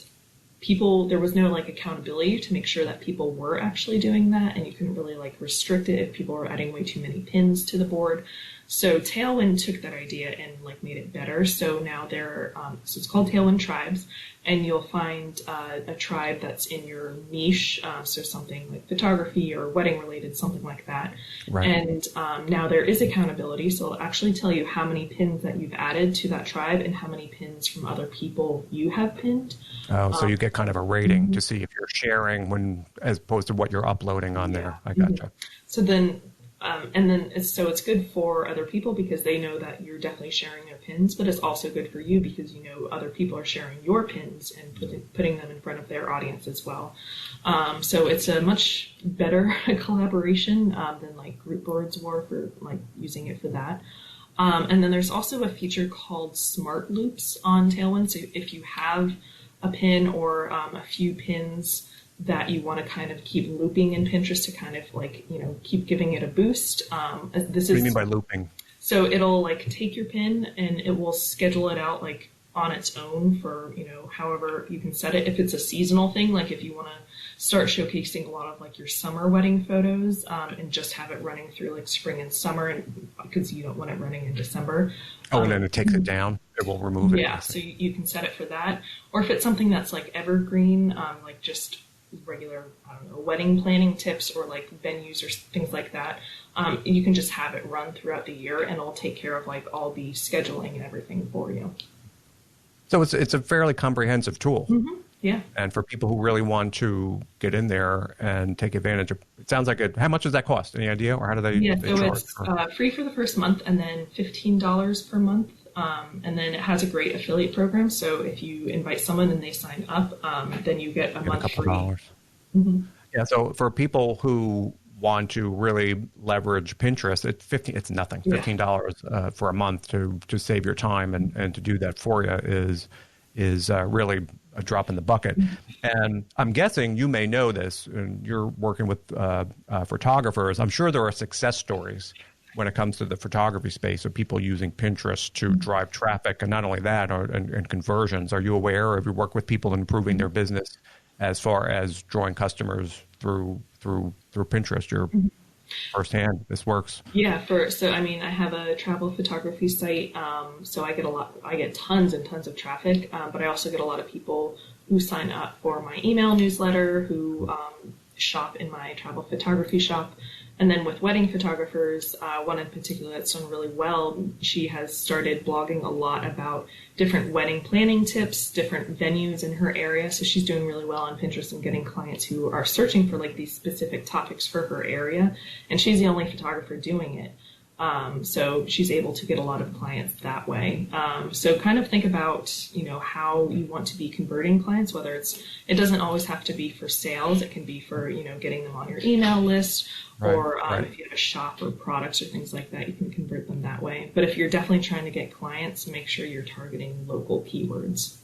there was no accountability to make sure that people were actually doing that, and you couldn't really restrict it if people were adding way too many pins to the board. So Tailwind took that idea and made it better. So now so it's called Tailwind Tribes, and you'll find a tribe that's in your niche. So something like photography or wedding related, something like that. Right. And now there is accountability. So it'll actually tell you how many pins that you've added to that tribe and how many pins from other people you have pinned. Oh, so you get kind of a rating to see if you're sharing as opposed to what you're uploading on there. I gotcha. So then, it's good for other people because they know that you're definitely sharing their pins, but it's also good for you because other people are sharing your pins and putting them in front of their audience as well. So it's a much better collaboration than group boards were for using it for that. And then there's also a feature called Smart Loops on Tailwind. So if you have a pin or a few pins that you want to kind of keep looping in Pinterest to kind of keep giving it a boost. What do you mean by looping? So it'll take your pin and it will schedule it out on its own for, however you can set it. If it's a seasonal thing, if you want to start showcasing a lot of your summer wedding photos and just have it running through spring and summer, and because you don't want it running in December. And then it takes it down. It will remove it. Yeah, so you can set it for that. Or if it's something that's evergreen, just regular, wedding planning tips or venues or things like that, you can just have it run throughout the year and it'll take care of all the scheduling and everything for you. So it's a fairly comprehensive tool. Mm-hmm. Yeah. And for people who really want to get in there and take advantage of it, sounds like how much does that cost? Any idea? Or how do they charge? It's free for the first month and then $15 per month. And then it has a great affiliate program. So if you invite someone and they sign up, then you get a month a couple free. Dollars. Mm-hmm. Yeah. So for people who want to really leverage Pinterest, it's nothing. $15 for a month to save your time and to do that for you is really a drop in the bucket. And I'm guessing you may know this, and you're working with photographers. I'm sure there are success stories when it comes to the photography space of people using Pinterest to drive traffic, and not only that, and conversions. Are you aware, or have you worked with people improving their business as far as drawing customers through Pinterest? You're firsthand, this works. Yeah, I have a travel photography site, so I get tons and tons of traffic, but I also get a lot of people who sign up for my email newsletter, who shop in my travel photography shop. And then with wedding photographers, one in particular that's done really well, she has started blogging a lot about different wedding planning tips, different venues in her area. So she's doing really well on Pinterest and getting clients who are searching for these specific topics for her area. And she's the only photographer doing it. So she's able to get a lot of clients that way. So kind of think about, how you want to be converting clients, whether it doesn't always have to be for sales. It can be for, getting them on your email list, or if you have a shop or products or things like that, you can convert them that way. But if you're definitely trying to get clients, make sure you're targeting local keywords.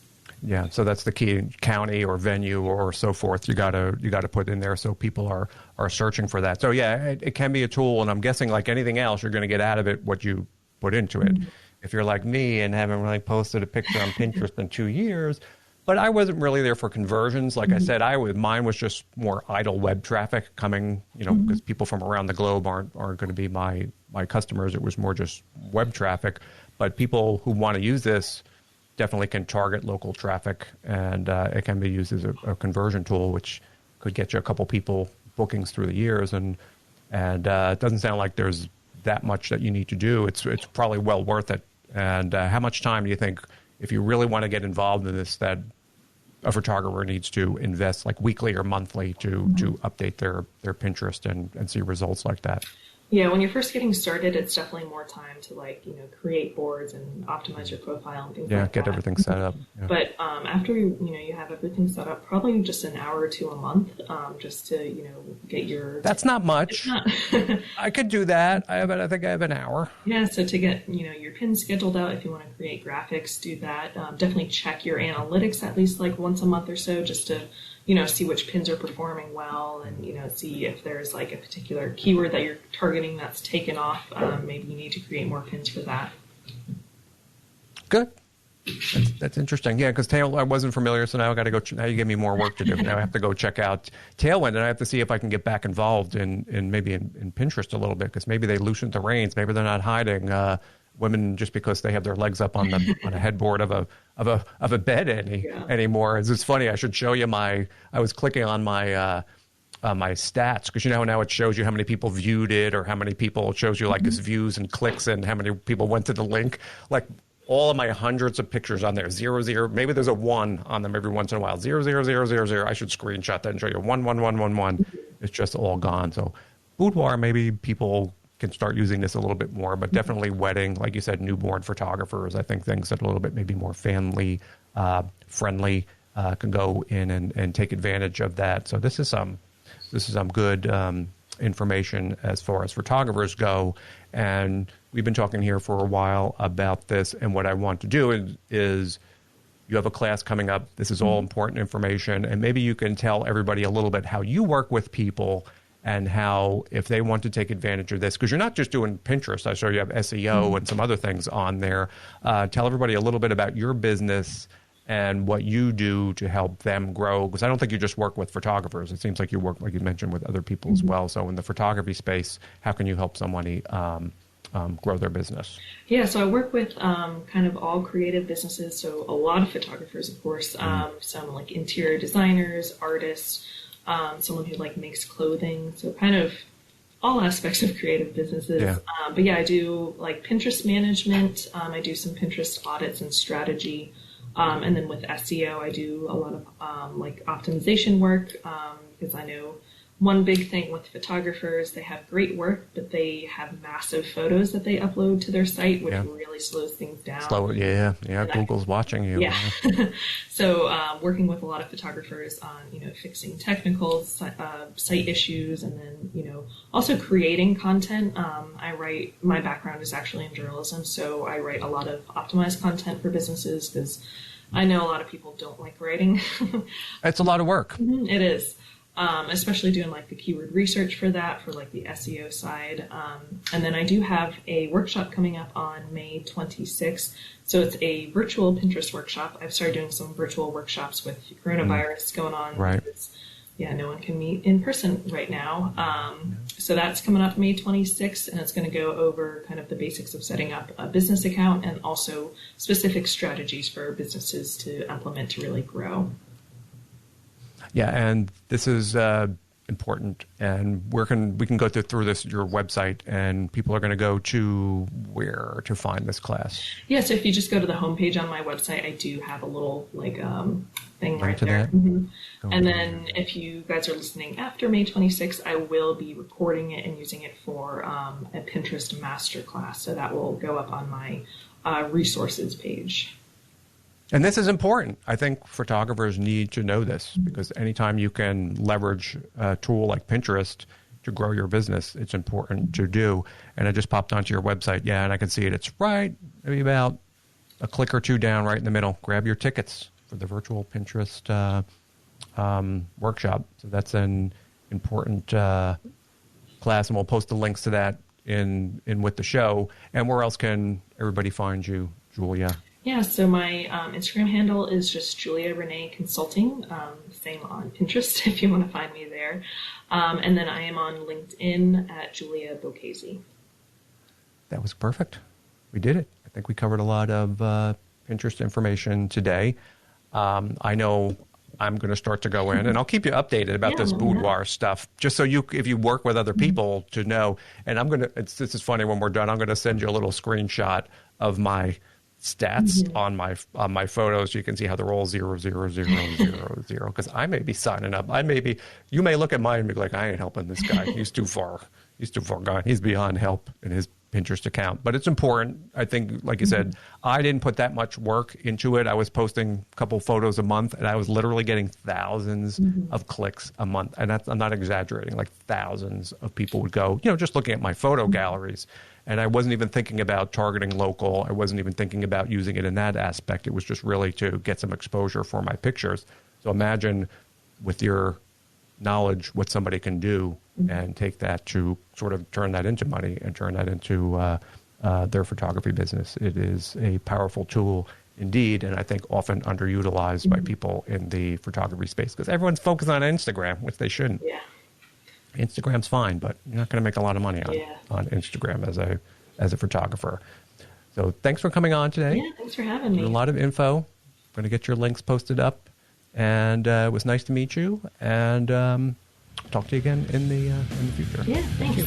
Yeah, so that's the key. County or venue or so forth. You got to put in there so people are searching for that. So yeah, it can be a tool, and I'm guessing like anything else, you're going to get out of it what you put into it. Mm-hmm. If you're like me and haven't really posted a picture on Pinterest in 2 years, but I wasn't really there for conversions. Like I said, mine was just more idle web traffic coming, because people from around the globe aren't going to be my customers. It was more just web traffic. But people who want to use this definitely can target local traffic, and it can be used as a conversion tool, which could get you a couple people bookings through the years. And it doesn't sound like there's that much that you need to do. It's probably well worth it. And how much time do you think, if you really want to get involved in this, that a photographer needs to invest, like weekly or monthly, to update their Pinterest and see results like that? Yeah, when you're first getting started, it's definitely more time to create boards and optimize your profile and things like that. Yeah, get everything set up. Yeah. But after you have everything set up, probably just an hour or two a month, just to get your. That's not much. It's not. I could do that. I think I have an hour. Yeah, so to get your pins scheduled out, if you want to create graphics, do that. Definitely check your analytics at least once a month or so, just to see which pins are performing well and, see if there's like a particular keyword that you're targeting that's taken off. Maybe you need to create more pins for that. Good. That's interesting. Yeah, because I wasn't familiar, so now I got to go. Now you give me more work to do. Now I have to go check out Tailwind, and I have to see if I can get back involved in Pinterest a little bit, because maybe they loosened the reins. Maybe they're not hiding women just because they have their legs up on a headboard of a bed anymore. It's funny. I should show you I was clicking on my stats, because now it shows you how many people viewed it, or how many people, it shows you like this views and clicks and how many people went to the link. Like all of my hundreds of pictures on there, 0, maybe there's a 1 on them every once in a while, 0, 0, 0, 0, 0. I should screenshot that and show you 1, 1, 1, 1, 1. It's just all gone. So boudoir, maybe people can start using this a little bit more, but definitely wedding, like you said, newborn photographers. I think things that are a little bit maybe more family friendly can go in and take advantage of that. So this is some good information as far as photographers go. And we've been talking here for a while about this. And what I want to do is you have a class coming up. This is all important information. And maybe you can tell everybody a little bit how you work with people, and how, if they want to take advantage of this, because you're not just doing Pinterest. I saw you have SEO and some other things on there. Tell everybody a little bit about your business and what you do to help them grow. Because I don't think you just work with photographers. It seems like you work, like you mentioned, with other people as well. So in the photography space, how can you help somebody grow their business? Yeah, so I work with kind of all creative businesses. So a lot of photographers, of course, some like interior designers, artists, someone who like makes clothing. So kind of all aspects of creative businesses. Yeah. But yeah, I do like Pinterest management. I do some Pinterest audits and strategy. And then with SEO, I do a lot of like optimization work, because I know one big thing with photographers, they have great work, but they have massive photos that they upload to their site, which really slows things down. Yeah. Google's watching you. Yeah. So working with a lot of photographers on, fixing technical site issues, and then, also creating content. My background is actually in journalism, so I write a lot of optimized content for businesses, because I know a lot of people don't like writing. It's a lot of work. It is. Especially doing like the keyword research for that, for like the SEO side. And then I do have a workshop coming up on May 26th. So it's a virtual Pinterest workshop. I've started doing some virtual workshops with coronavirus going on. Right. Because, no one can meet in person right now. So that's coming up May 26th, and it's going to go over kind of the basics of setting up a business account, and also specific strategies for businesses to implement to really grow. Yeah, and this is important, and we can go through this, your website, and people are going to go to where to find this class. Yeah, so if you just go to the homepage on my website, I do have a little thing right there. And then if you guys are listening after May 26th, I will be recording it and using it for a Pinterest masterclass. So that will go up on my resources page. And this is important. I think photographers need to know this, because anytime you can leverage a tool like Pinterest to grow your business, it's important to do. And I just popped onto your website. Yeah, and I can see it. It's right, maybe about a click or two down right in the middle. Grab your tickets for the virtual Pinterest workshop. So that's an important class, and we'll post the links to that in with the show. And where else can everybody find you, Julia? Yeah, so my Instagram handle is just Julia Renee Consulting. Same on Pinterest if you want to find me there. And then I am on LinkedIn at Julia Bocchese. That was perfect. We did it. I think we covered a lot of Pinterest information today. I know I'm going to start to go in, and I'll keep you updated about this boudoir stuff, just so if you work with other people, to know. And this is funny, when we're done, I'm going to send you a little screenshot of my stats on my photos. You can see how they're all 0, 0, 0, 0, 0, because I may be signing up. You may look at mine and be like, I ain't helping this guy. He's too far gone. He's beyond help in his Pinterest account. But it's important. I think, like you said, I didn't put that much work into it. I was posting a couple photos a month, and I was literally getting thousands of clicks a month. And I'm not exaggerating. Like thousands of people would go, just looking at my photo galleries. And I wasn't even thinking about targeting local. I wasn't even thinking about using it in that aspect. It was just really to get some exposure for my pictures. So imagine with your knowledge what somebody can do and take that to sort of turn that into money and turn that into their photography business. It is a powerful tool indeed, and I think often underutilized by people in the photography space because everyone's focused on Instagram, which they shouldn't. Yeah. Instagram's fine, but you're not going to make a lot of money on Instagram as a photographer. So thanks for coming on today. Yeah, thanks for having me. A lot of info. I'm going to get your links posted up. And it was nice to meet you. And talk to you again in the future. Yeah, thanks. Thank you.